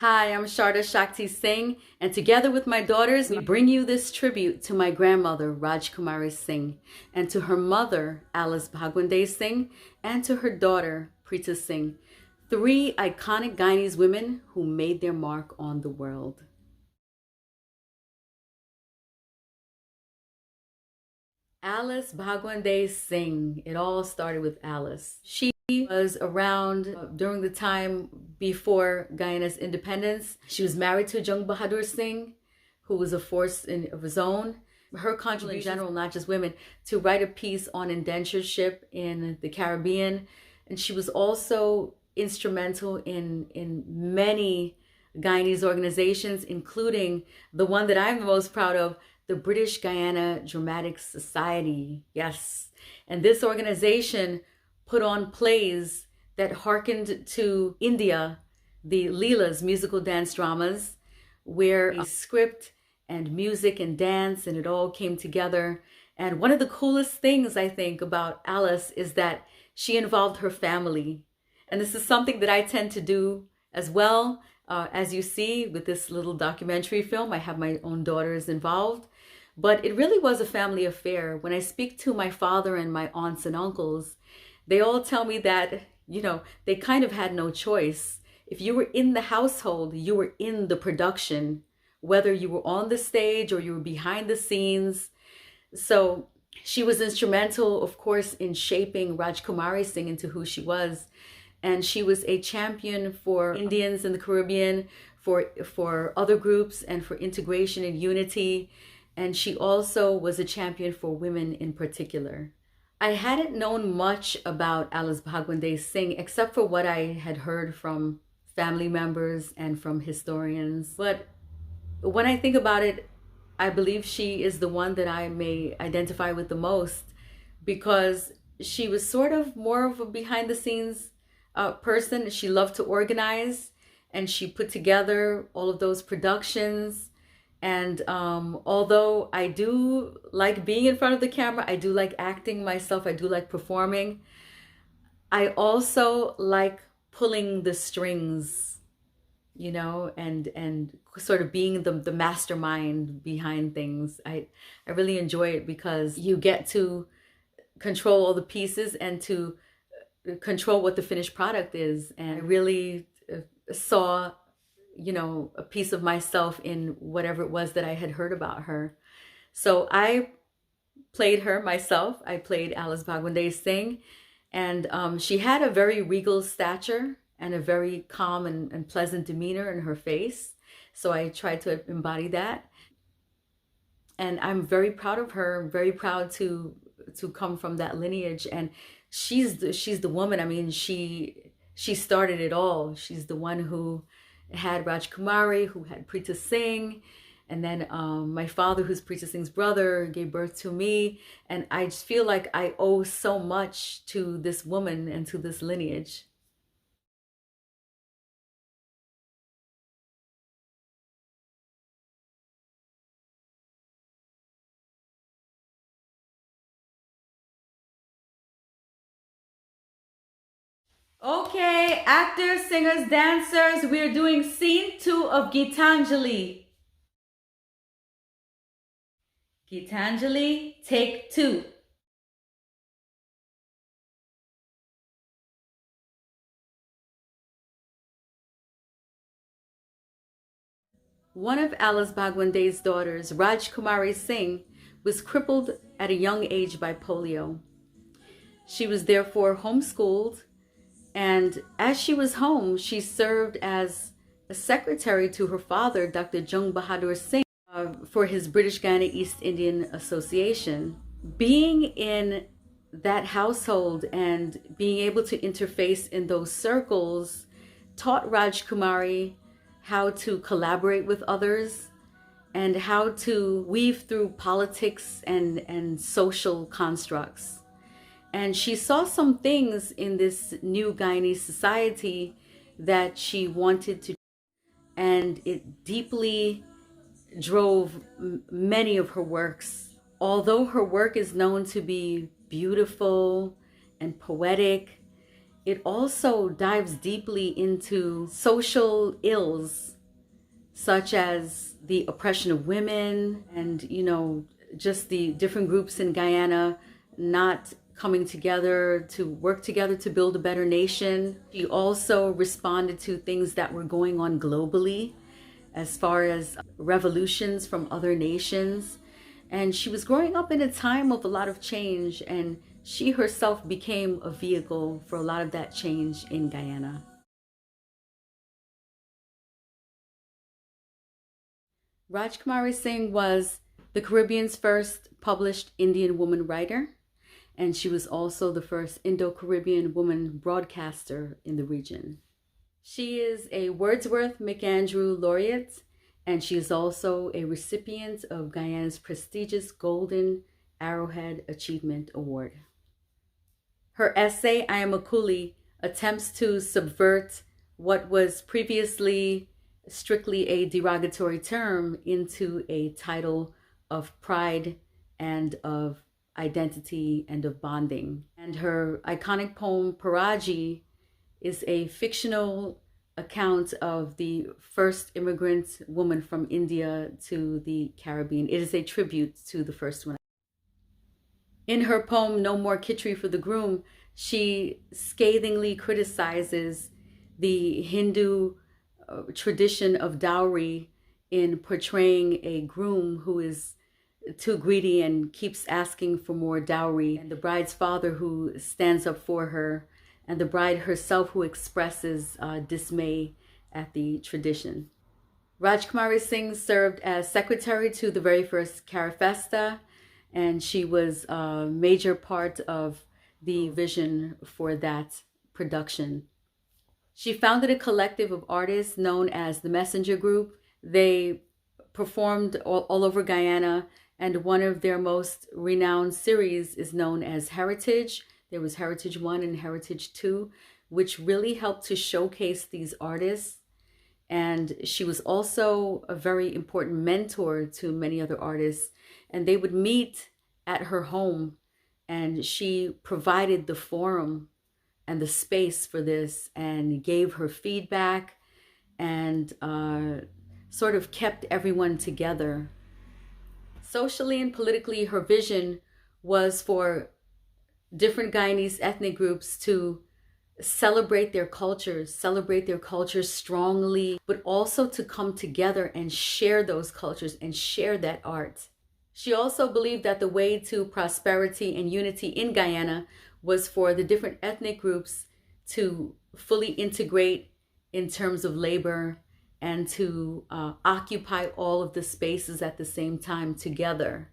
Hi, I'm Sharda Shakti Singh, and together with my daughters, we bring you this tribute to my grandmother, Rajkumari Singh, and to her mother, Alice Bhagwandai Singh, and to her daughter, Pritha Singh, three iconic Guyanese women who made their mark on the world. Alice Bhagwandai Singh. It all started with Alice. She was around during the time before Guyana's independence. She was married to Jung Bahadur Singh, who was a force of his own. Her contribution in general, not just women, to write a piece on indentureship in the Caribbean. And she was also instrumental in many Guyanese organizations, including the one that I'm the most proud of, the British Guiana Dramatic Society. Yes. And this organization put on plays that hearkened to India, the Leelas, musical dance dramas, where a script and music and dance and it all came together. And one of the coolest things I think about Alice is that she involved her family. And this is something that I tend to do as well. As you see with this little documentary film, I have my own daughters involved. But it really was a family affair. When I speak to my father and my aunts and uncles, they all tell me that, they kind of had no choice. If you were in the household, you were in the production, whether you were on the stage or you were behind the scenes. So she was instrumental, of course, in shaping Rajkumari Singh into who she was. And she was a champion for Indians in the Caribbean, for other groups, and for integration and unity. And she also was a champion for women in particular. I hadn't known much about Alice Bhagwandai Singh except for what I had heard from family members and from historians. But when I think about it, I believe she is the one that I may identify with the most, because she was sort of more of a behind the scenes person. She loved to organize, and she put together all of those productions. And although I do like being in front of the camera, I do like acting myself, I do like performing, I also like pulling the strings, and sort of being the mastermind behind things. I really enjoy it because you get to control all the pieces and to control what the finished product is. And I really saw a piece of myself in whatever it was that I had heard about her. So I played her myself. I played Alice Bhagwandai Singh, and she had a very regal stature and a very calm and pleasant demeanor in her face. So I tried to embody that. And I'm very proud of her. I'm very proud to come from that lineage. And she's the woman. I mean, she started it all. She's the one who had Rajkumari, who had Pritha Singh, and then my father, who's Pritha Singh's brother, gave birth to me. And I just feel like I owe so much to this woman and to this lineage. Okay, actors, singers, dancers, we're doing scene 2 of Gitanjali. Gitanjali, take 2. One of Alice Bhagwandai's daughters, Rajkumari Singh, was crippled at a young age by polio. She was therefore homeschooled, and as she was home, she served as a secretary to her father, Dr. Jung Bahadur Singh, for his British Guiana East Indian Association. Being in that household and being able to interface in those circles taught Rajkumari how to collaborate with others and how to weave through politics and social constructs. And she saw some things in this new Guyanese society that she wanted to, and it deeply drove many of her works. Although her work is known to be beautiful and poetic, it also dives deeply into social ills such as the oppression of women and, just the different groups in Guyana not coming together to work together to build a better nation. She also responded to things that were going on globally as far as revolutions from other nations. And she was growing up in a time of a lot of change, and she herself became a vehicle for a lot of that change in Guyana. Rajkumari Singh was the Caribbean's first published Indian woman writer, and she was also the first Indo-Caribbean woman broadcaster in the region. She is a Wordsworth McAndrew laureate, and she is also a recipient of Guyana's prestigious Golden Arrowhead Achievement Award. Her essay, I Am a Coolie, attempts to subvert what was previously strictly a derogatory term into a title of pride and of identity and of bonding. And her iconic poem, Paraji, is a fictional account of the first immigrant woman from India to the Caribbean. It is a tribute to the first one. In her poem, No More Kitchery for the Groom, she scathingly criticizes the Hindu tradition of dowry in portraying a groom who is too greedy and keeps asking for more dowry, and the bride's father who stands up for her, and the bride herself who expresses dismay at the tradition. Rajkumari Singh served as secretary to the very first Carifesta, and she was a major part of the vision for that production. She founded a collective of artists known as the Messenger Group. They performed all over Guyana, and one of their most renowned series is known as Heritage. There was Heritage 1 and Heritage 2, which really helped to showcase these artists. And she was also a very important mentor to many other artists. And they would meet at her home, and she provided the forum and the space for this and gave her feedback and sort of kept everyone together. Socially and politically, her vision was for different Guyanese ethnic groups to celebrate their cultures strongly, but also to come together and share those cultures and share that art. She also believed that the way to prosperity and unity in Guyana was for the different ethnic groups to fully integrate in terms of labor and to occupy all of the spaces at the same time together,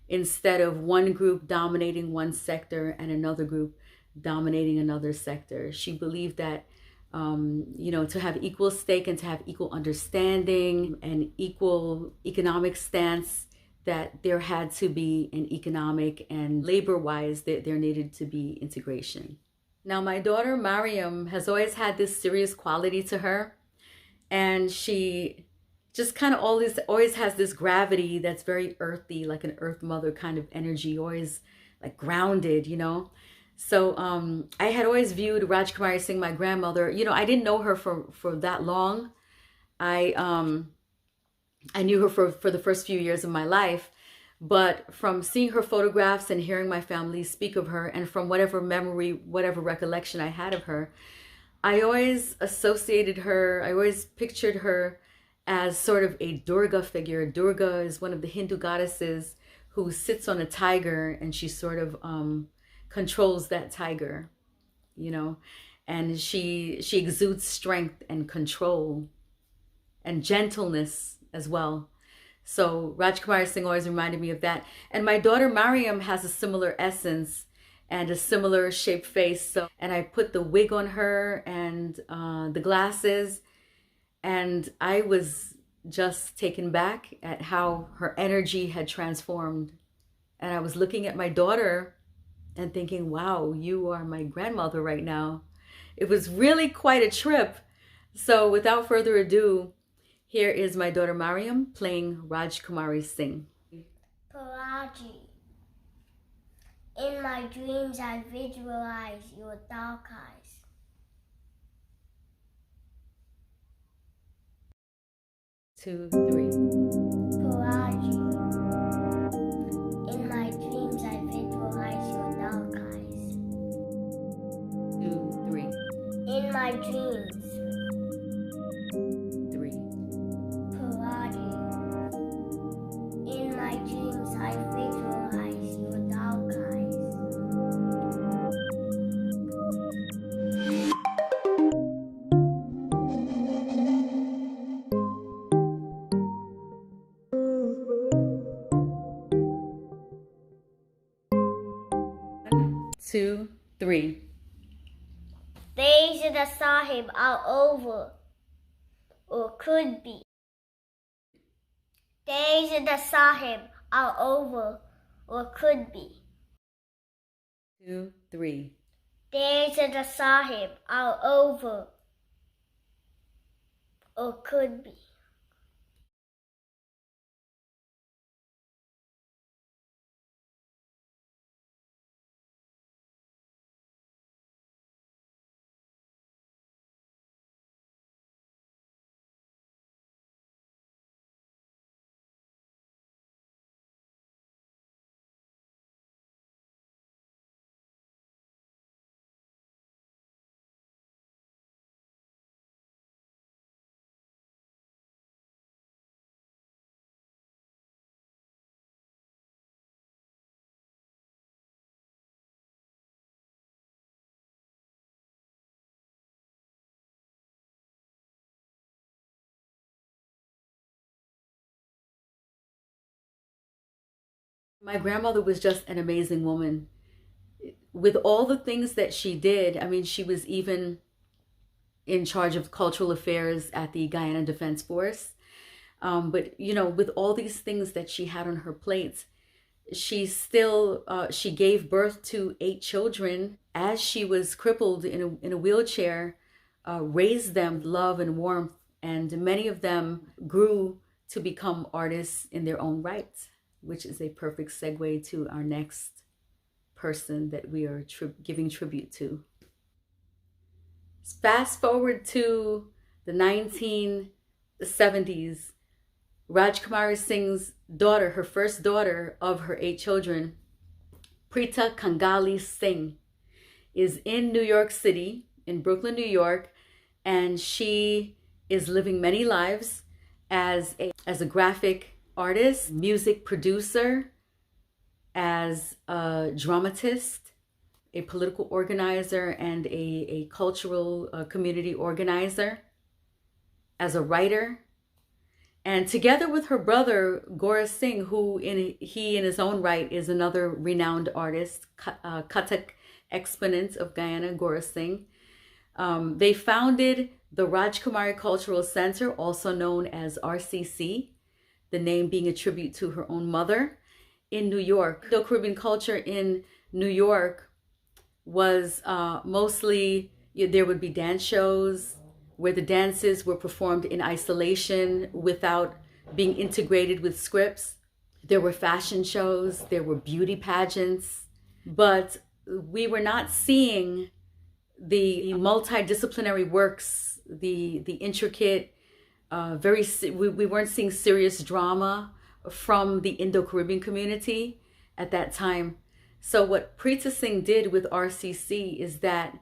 instead of one group dominating one sector and another group dominating another sector. She believed that, to have equal stake and to have equal understanding and equal economic stance, that there had to be an economic and labor-wise, that there needed to be integration. Now, my daughter Mariam has always had this serious quality to her, and she just kind of always has this gravity that's very earthy, like an earth mother kind of energy, always like grounded, So I had always viewed Rajkumari Singh, my grandmother, I didn't know her for that long. I knew her for the first few years of my life, but from seeing her photographs and hearing my family speak of her, and from whatever memory, whatever recollection I had of her, I always associated her, I always pictured her as sort of a Durga figure. Durga is one of the Hindu goddesses who sits on a tiger, and she sort of controls that tiger, and she exudes strength and control and gentleness as well. So Rajkumari Singh always reminded me of that. And my daughter Mariam has a similar essence and a similar shaped face. And I put the wig on her and the glasses, and I was just taken back at how her energy had transformed. And I was looking at my daughter and thinking, wow, you are my grandmother right now. It was really quite a trip. So without further ado, here is my daughter Mariam playing Rajkumari Singh. Paraji. In my dreams I visualize your dark eyes. 2, 3. Paraji. In my dreams, I visualize your dark eyes. 2, 3. In my dreams, 3. Paraji. In my dreams, I visualize your dark eyes. Two, three. Days of the Sahib are over, or could be. Days of the Sahib are over, or could be. 2, 3. Days of the Sahib are over, or could be. My grandmother was just an amazing woman. With all the things that she did, I mean, she was even in charge of cultural affairs at the Guyana Defense Force. But, you know, with all these things that she had on her plate, she still, she gave birth to 8 children as she was crippled in a wheelchair, raised them with love and warmth, and many of them grew to become artists in their own right, which is a perfect segue to our next person that we are giving tribute to. Fast forward to the 1970s, Rajkumari Singh's daughter, her first daughter of her 8 children, Pritha Singh, is in New York City, in Brooklyn, New York, and she is living many lives as a graphic artist, music producer, as a dramatist, a political organizer, and a cultural community organizer, as a writer. And together with her brother, Gora Singh, who he in his own right is another renowned artist, Kathak exponent of Guyana, Gora Singh, they founded the Rajkumari Cultural Center, also known as RCC, the name being a tribute to her own mother, in New York. Indo-Caribbean culture in New York was mostly, there would be dance shows where the dances were performed in isolation without being integrated with scripts. There were fashion shows, there were beauty pageants, but we were not seeing the multidisciplinary works, the intricate, we weren't seeing serious drama from the Indo-Caribbean community at that time. So what Pritha Singh did with RCC is that,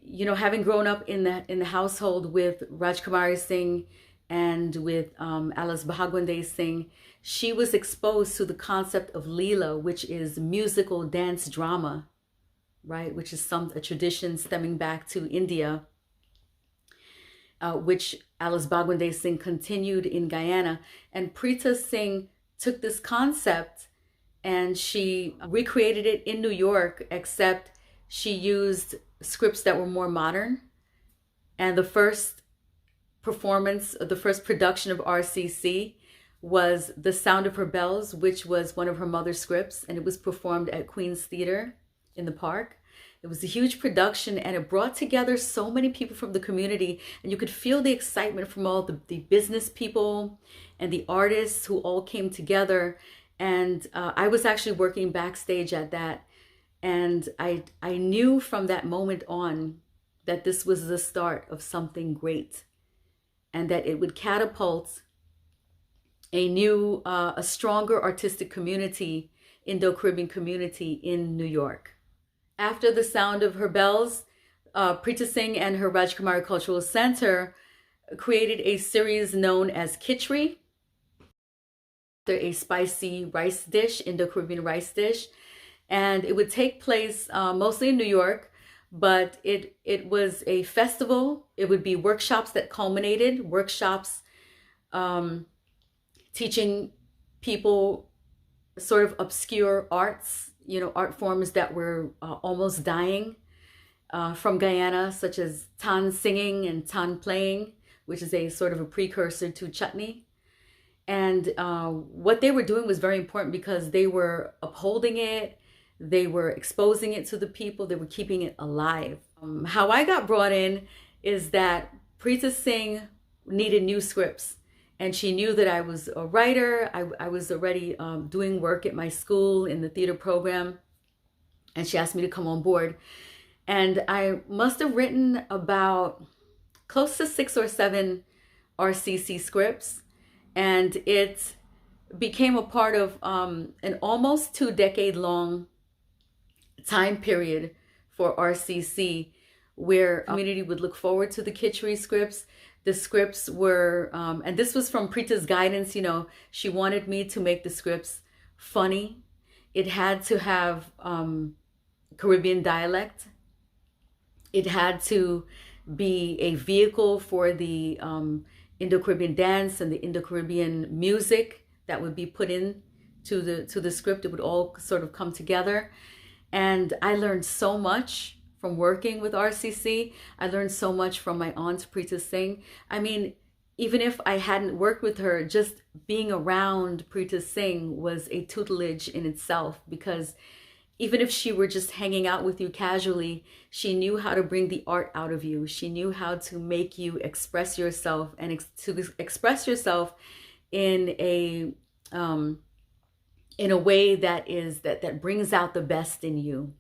you know, having grown up in the household with Rajkumari Singh and with Alice Bhagwandai Singh, she was exposed to the concept of Leela, which is musical dance drama, right? Which is a tradition stemming back to India, which Alice Bhagwandai Singh continued in Guyana. And Pritha Singh took this concept and she recreated it in New York, except she used scripts that were more modern. And the first performance, the first production of RCC was The Sound of Her Bells, which was one of her mother's scripts, and it was performed at Queen's Theater in the Park. It was a huge production, and it brought together so many people from the community, and you could feel the excitement from all the business people and the artists who all came together. And I was actually working backstage at that, and I knew from that moment on that this was the start of something great, and that it would catapult a stronger artistic community, Indo-Caribbean community in New York. After the sound of her bells, Pritha Singh and her Rajkumari Cultural Center created a series known as Khichdi, a spicy rice dish, Indo-Caribbean rice dish. And it would take place mostly in New York, but it was a festival. It would be workshops that culminated, workshops teaching people sort of obscure arts, art forms that were almost dying from Guyana, such as tan singing and tan playing, which is a sort of a precursor to chutney. And what they were doing was very important because they were upholding it, they were exposing it to the people, they were keeping it alive. How I got brought in is that Pritha Singh needed new scripts. And she knew that I was a writer. I was already doing work at my school in the theater program. And she asked me to come on board. And I must have written about close to 6 or 7 RCC scripts. And it became a part of an almost 2-decade-long time period for RCC, where community would look forward to the Khichdi scripts. The scripts were, and this was from Pritha's guidance, she wanted me to make the scripts funny. It had to have Caribbean dialect. It had to be a vehicle for the Indo-Caribbean dance and the Indo-Caribbean music that would be put in to the script. It would all sort of come together. And I learned so much from working with RCC. I learned so much from my aunt, Pritha Singh. I mean, even if I hadn't worked with her, just being around Pritha Singh was a tutelage in itself, because even if she were just hanging out with you casually, she knew how to bring the art out of you. She knew how to make you express yourself, and to express yourself in a way that brings out the best in you.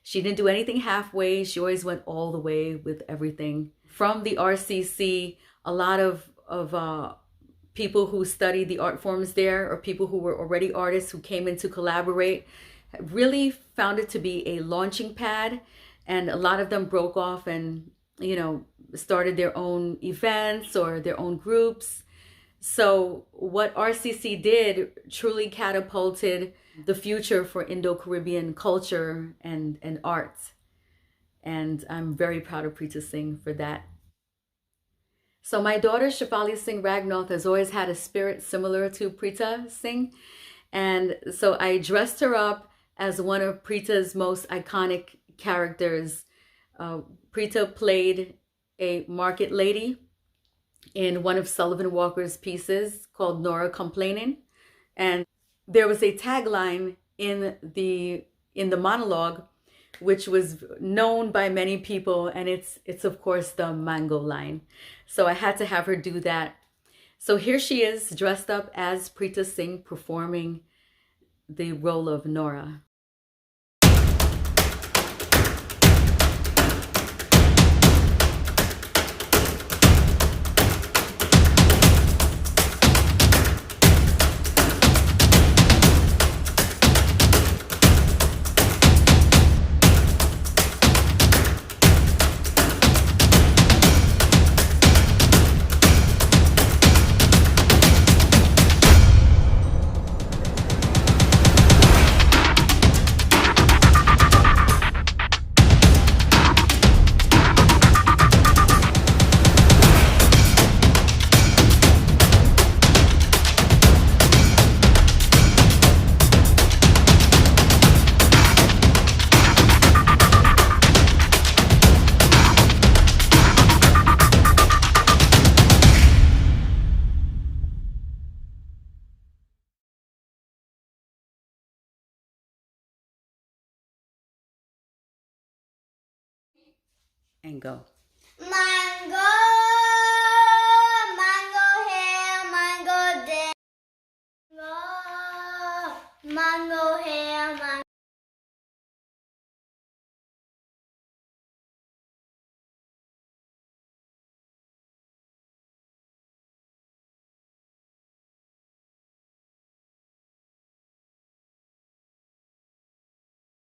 She didn't do anything halfway. She always went all the way with everything. From the RCC, a lot of people who studied the art forms there, or people who were already artists who came in to collaborate, really found it to be a launching pad. And a lot of them broke off and, started their own events or their own groups. So what RCC did truly catapulted the future for Indo-Caribbean culture and art. And I'm very proud of Pritha Singh for that. So my daughter, Shefali Singh Ragnoth, has always had a spirit similar to Pritha Singh. And so I dressed her up as one of Pritha's most iconic characters. Pritha played a market lady in one of Sullivan Walker's pieces called Nora Complaining. And there was a tagline in the monologue, which was known by many people, and it's of course the mango line. So I had to have her do that. So here she is, dressed up as Pritha Singh, performing the role of Nora. And go. Mango.